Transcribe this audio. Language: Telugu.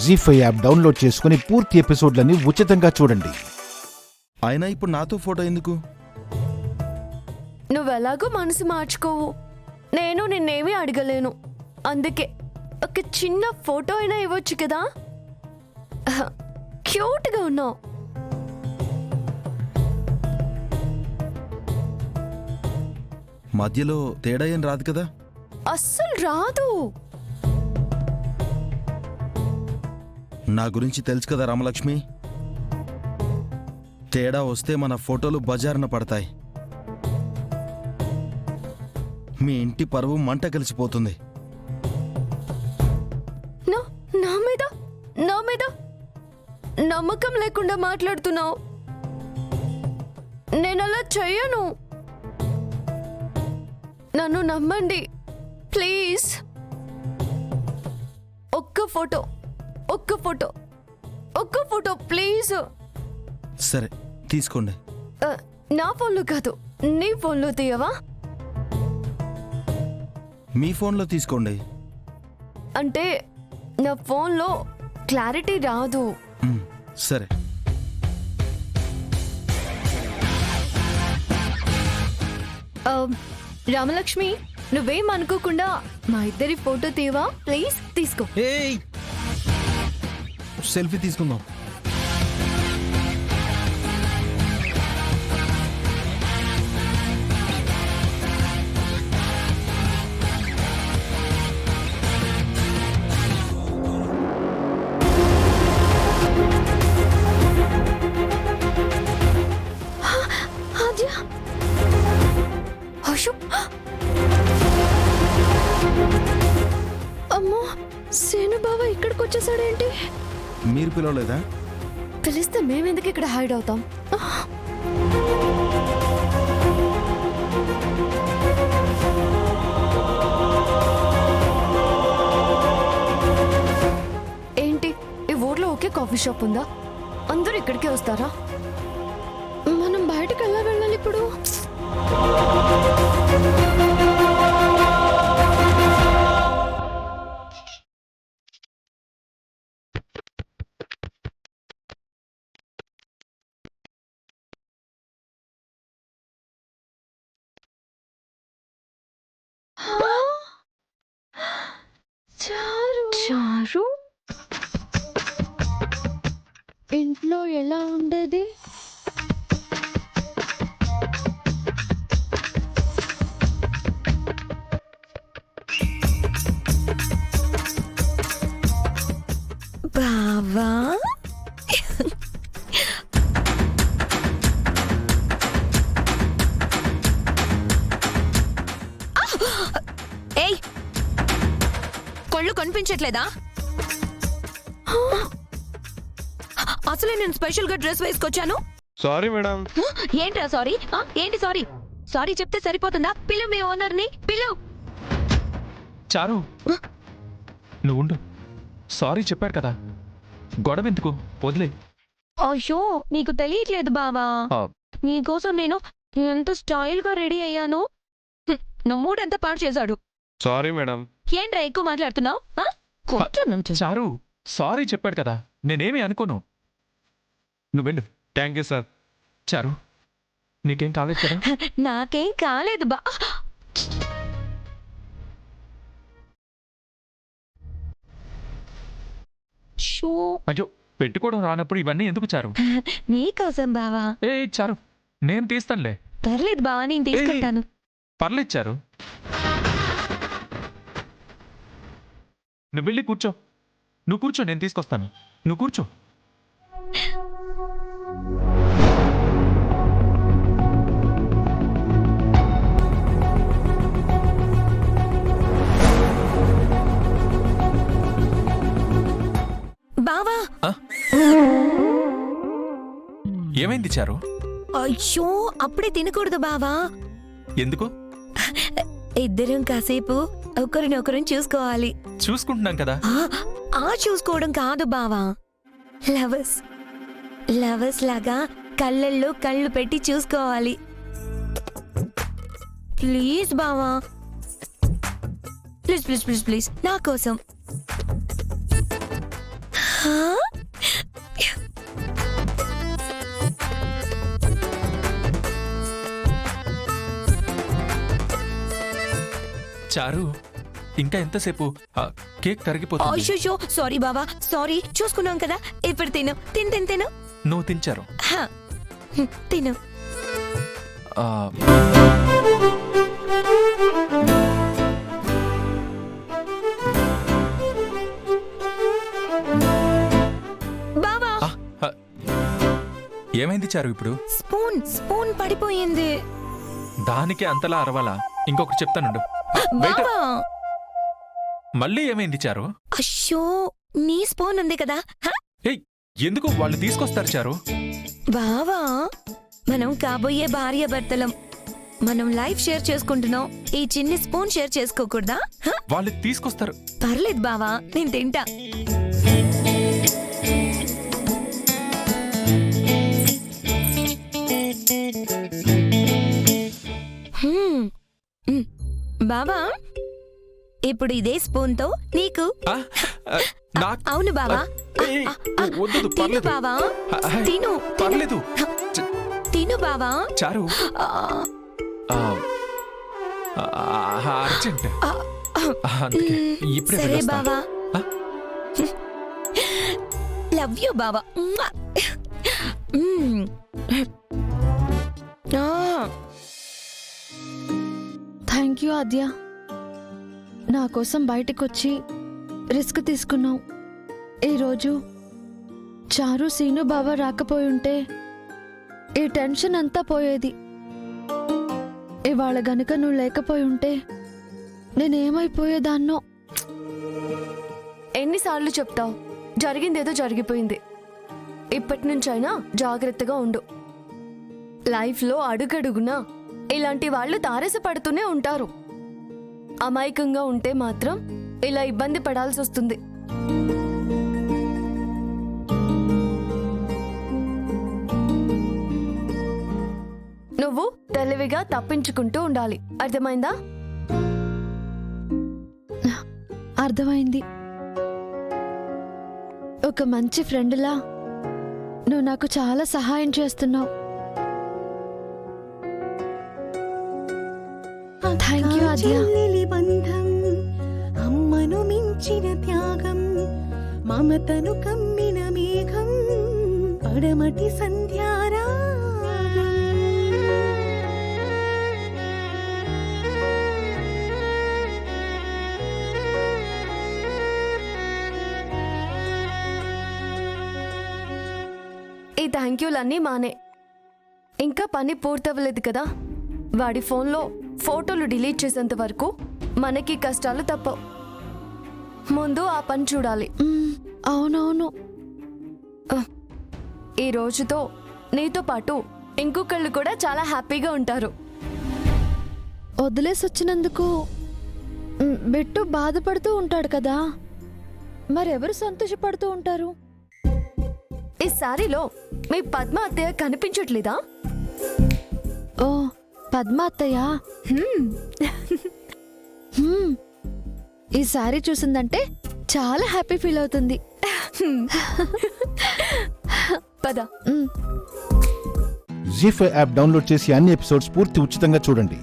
జీ5 యాప్ డౌన్లోడ్ చేసుకుని పూర్తి ఎపిసోడ్లని ఉచితంగా చూడండి. అయినా ఇప్పుడు నాతో ఫోటో ఎందుకు? నువ్వెలాగో మనసు మార్చుకోవు, నేను నిన్నేమీ అడగలేను. అందుకే ఒక చిన్న ఫోటో అయినా ఇవ్వచ్చు కదా. క్యూట్గా ఉన్నావు. మధ్యలో తేడా ఏం రాదు కదా? అస్సలు రాదు. నా గురించి తెలుసు కదా రామలక్ష్మి. తేడా వస్తే మన ఫోటోలు బజారున పడతాయి. మీ ఇంటి పరువు మంట కలిసిపోతుంది. నా మీద నమ్మకం లేకుండా మాట్లాడుతున్నావు. నేనలా చెయ్యను. నన్ను నమ్మండి ప్లీజ్. ఒక్క ఫోటో ప్లీజ్. సరే తీసుకోండి. నా ఫోన్లో కాదు, నీ ఫోన్లో తీయవా? మీ ఫోన్లో తీసుకోండి. అంటే నా ఫోన్లో క్లారిటీ రాదు. సరే. రామలక్ష్మి, నువ్వేం అనుకోకుండా మా ఇద్దరి ఫోటో తీవా ప్లీజ్? తీసుకో. సెల్ఫీ తీసుకుందాం. అమ్మో, సేను బావ ఇక్కడికి వచ్చేసాడేంటి? మీరు పిలవలేదా? పిలిస్తే మేమెందుకు ఇక్కడ హైడ్ అవుతాం? ఏంటి, ఈ ఊర్లో ఒకే కాఫీ షాప్ ఉందా? అందరూ ఇక్కడికే వస్తారా? మనం బయటకు ఎలా వెళ్ళాలి ఇప్పుడు? చారు ఇంట్లో ఎలా ఉండేది? బావా ఏయ్, కళ్ళు కనిపించట్లేదా? అసలే నేను స్పెషల్ గా డ్రెస్ వేసుకొచ్చాను. Sorry madam. ఏంట్రా సారీ? ఏంటి సారీ? సారీ చెప్తే సరిపోతుందా? పిలువు మీ ఓనర్ ని, పిలువు. చారు, నువ్వు ఉండు. సారీ చెప్పారు కదా, గొడవ ఎందుకు, వదిలే. అయ్యో, నీకు తెలియట్లేదు బావా. నీకోసం నేను ఎంత స్టైల్ గా రెడీ అయ్యాను. నా మూడ్ ఎంత పాడు చేశాడు. Sorry madam. ఏంట్రా ఎక్కువ మాట్లాడుతున్నావు? చారు, సారీ చెప్పాడు కదా, నేనేమి అనుకోను. నువ్వు వెళ్ళు. Thank you sir. చారు, నీకేం కాలేదు కదా? నాకేం కాలేదు బా. అయ్యో, పెట్టుకోవడం రానప్పుడు ఇవన్నీ ఎందుకు చారు? నీకోసం బావా. ఏ చారు, నేను తీస్తానులే. పర్లేదు బావా, నేను తీసుకుంటాను. పర్లేదు చారు, నువ్వు వెళ్ళి కూర్చో. నువ్వు కూర్చో, నేను తీసుకొస్తాను. నువ్వు కూర్చో. బావా, ఏమైంది చారు? అయ్యో, అప్పుడే తినకూడదు బావా. ఎందుకు? ఇద్దరం కాసేపు ఒకరినొకరం చూసుకోవాలి. చూసుకుంటున్నాం కదా. చూసుకోవడం కాదు బావా, లవర్స్ లాగా కళ్ళల్లో కళ్ళు పెట్టి చూసుకోవాలి. ప్లీజ్ బావా, ప్లీజ్ ప్లీజ్ ప్లీజ్ ప్లీజ్ నా కోసం. చారు ఇంకా ఎంతసేపు కేక్ కరిగిపోతుంది. అయ్యో సారీ బావా, సారీ. చూసుకున్నాం కదా, ఇప్పుడు తిను. తిను. నువ్వు తించారు. తిను. ఆ, బావా, ఆ, ఏమైంది చారు ఇప్పుడు? స్పూన్ పడిపోయింది. దానికి అంతలా అరవాలా? ఇంకొకటి చెప్తానుండు. వెయిటర్, బావా, మళ్ళీ ఏమైంది చారు? అయ్యో నీ స్పూన్ ఉంది కదా. ఏయ్, ఎందుకు? వాళ్ళు తీసుకొస్తారు చారు. బావా, మనం కాబోయే భార్య భర్తలం. మనం లైఫ్ షేర్ చేసుకుంటున్నాం. ఈ చిన్ని స్పూన్ షేర్ చేసుకోకూడదా? వాళ్ళు తీసుకొస్తారు. పర్లేదు బావా, నేను తింటా. బావా, ఇప్పుడు ఇదే స్పూన్ తో నీకు. ఆ, నాకు అవును బావా. ఏయ్, వద్దు, తిను పర్లేదు. బావా, హాయ్, తిను. పర్లేదు. తిను బావా. చారు, ఆ, అర్జెంట్. అందుకే ఇప్పుడే సరే వెళ్ళొస్తా. బావా. ఆ? లవ్ యూ బావా. థ్యాంక్ యూ ఆద్య. నా కోసం బయటకొచ్చి రిస్క్ తీసుకున్నావు. ఈరోజు చారు సీను బావ రాకపోయి ఉంటే ఈ టెన్షన్ అంతా పోయేది. ఇవాళ గనుక నువ్వు లేకపోయి ఉంటే నేనేమైపోయేదాన్నో. ఎన్నిసార్లు చెప్తావు? జరిగిందేదో జరిగిపోయింది. ఇప్పటి నుంచైనా జాగ్రత్తగా ఉండు. లైఫ్లో అడుగడుగునా ఇలాంటి వాళ్ళు తారసపడుతూనే ఉంటారు. అమాయకంగా ఉంటే మాత్రం ఇలా ఇబ్బంది పడాల్సి వస్తుంది. నువ్వు తెలివిగా తప్పించుకుంటూ ఉండాలి. అర్థమైందా? అర్థమైంది. ఒక మంచి ఫ్రెండ్లా నువ్వు నాకు చాలా సహాయం చేస్తున్నావు. థ్యాంక్ యూ ఆద్య. చెల్లెలి బంధం, అమ్మను మించిన త్యాగం, మమతను కమ్మిన మేఘం, పడమటి సంధ్యారా. ఈ థ్యాంక్ యూలన్నీ మానే. ఇంకా పని పూర్తవ్వలేదు కదా. వాడి ఫోన్లో ఫోటోలు డిలీట్ చేసేంత వరకు మనకి కష్టాలు తప్పవు. ముందు ఆ పని చూడాలి. అవునవును. ఈ రోజుతో నీతో పాటు ఇంకొకళ్ళు కూడా చాలా హ్యాపీగా ఉంటారు. వదిలేసి వచ్చినందుకు బిట్టు బాధపడుతూ ఉంటాడు కదా, మరెవరు సంతోషపడుతూ ఉంటారు? ఈ సారీలో మీ పద్మ అత్తయ్య కనిపించట్లేదా? ఓ పద్మ అత్తయ్య. ఈ సారీ చూసిందంటే చాలా హ్యాపీ ఫీల్ అవుతుంది. పద. జీ5 యాప్ డౌన్లోడ్ చేసి అన్ని ఎపిసోడ్స్ పూర్తి ఉచితంగా చూడండి.